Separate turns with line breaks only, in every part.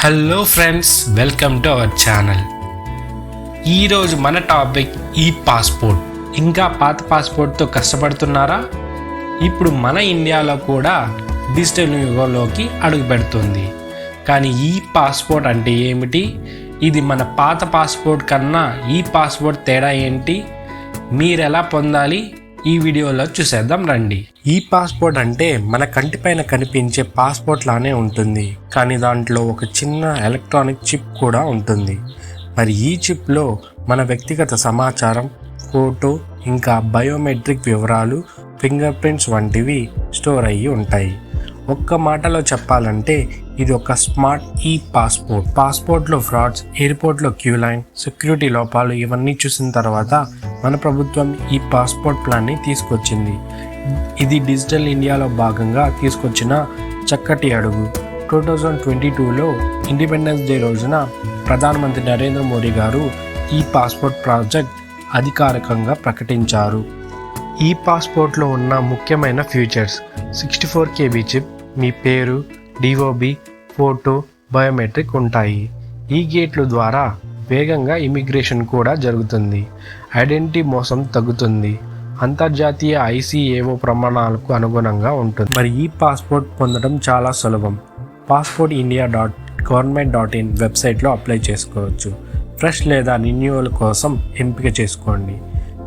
Hello friends, welcome to our channel. ఈరోజు మన topic ఈ పాస్పోర్ట్. ఇంకా పాత పాస్పోర్ట్తో కష్టపడుతున్నారా? ఇప్పుడు మన ఇండియాలో కూడా డిజిటల్ యుగంలోకి అడుగు పెడుతుంది. కానీ ఈ పాస్పోర్ట్ అంటే ఏమిటి? ఇది మన పాత పాస్పోర్ట్ కన్నా ఈ పాస్పోర్ట్ తేడా ఏంటి? మీరెలా పొందాలి? ఈ వీడియోలో చూసేద్దాం రండి. ఈ పాస్పోర్ట్ అంటే మన కంటిపైన కనిపించే పాస్పోర్ట్ లానే ఉంటుంది, కానీ దాంట్లో ఒక చిన్న ఎలక్ట్రానిక్ చిప్ కూడా ఉంటుంది. మరి ఈ చిప్లో మన వ్యక్తిగత సమాచారం, ఫోటో, ఇంకా బయోమెట్రిక్ వివరాలు, ఫింగర్ ప్రింట్స్ వంటివి స్టోర్ అయ్యి ఉంటాయి. ఒక్క మాటలో చెప్పాలంటే ఇది ఒక స్మార్ట్ ఈ పాస్పోర్ట్. పాస్పోర్ట్లో ఫ్రాడ్స్, ఎయిర్పోర్ట్లో క్యూ లైన్, సెక్యూరిటీ లోపాలు ఇవన్నీ చూసిన తర్వాత మన ప్రభుత్వం ఈ పాస్పోర్ట్ ప్లాన్ని తీసుకొచ్చింది. ఇది డిజిటల్ ఇండియాలో భాగంగా తీసుకొచ్చిన చక్కటి అడుగు. 2022లో ఇండిపెండెన్స్ డే రోజున ప్రధానమంత్రి నరేంద్ర మోడీ గారు ఈ పాస్పోర్ట్ ప్రాజెక్ట్ అధికారికంగా ప్రకటించారు. ఈ పాస్పోర్ట్లో ఉన్న ముఖ్యమైన ఫీచర్స్: 64 KB చిప్, మీ పేరు, డిఓబి, ఫోటో, బయోమెట్రిక్ ఉంటాయి. ఈ గేట్ల ద్వారా వేగంగా ఇమిగ్రేషన్ కూడా జరుగుతుంది. ఐడెంటిటీ మోసం తగ్గుతుంది. అంతర్జాతీయ ICAO ప్రమాణాలకు అనుగుణంగా ఉంటుంది. మరి ఈ పాస్పోర్ట్ పొందడం చాలా సులభం. passportindia.government.in వెబ్సైట్లో అప్లై చేసుకోవచ్చు. ఫ్రెష్ లేదా రెన్యువల్ కోసం ఎంపిక చేసుకోండి.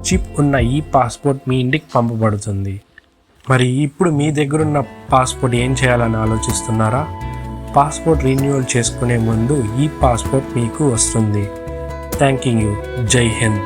చిప్ ఉన్న ఈ పాస్పోర్ట్ మీ ఇంటికి పంపబడుతుంది. మరి ఇప్పుడు మీ దగ్గరున్న పాస్పోర్ట్ ఏం చేయాలని ఆలోచిస్తున్నారా? పాస్పోర్ట్ రెన్యువల్ చేసుకునే ముందు ఈ పాస్పోర్ట్ మీకు వస్తుంది. Thank you. జై హింద్.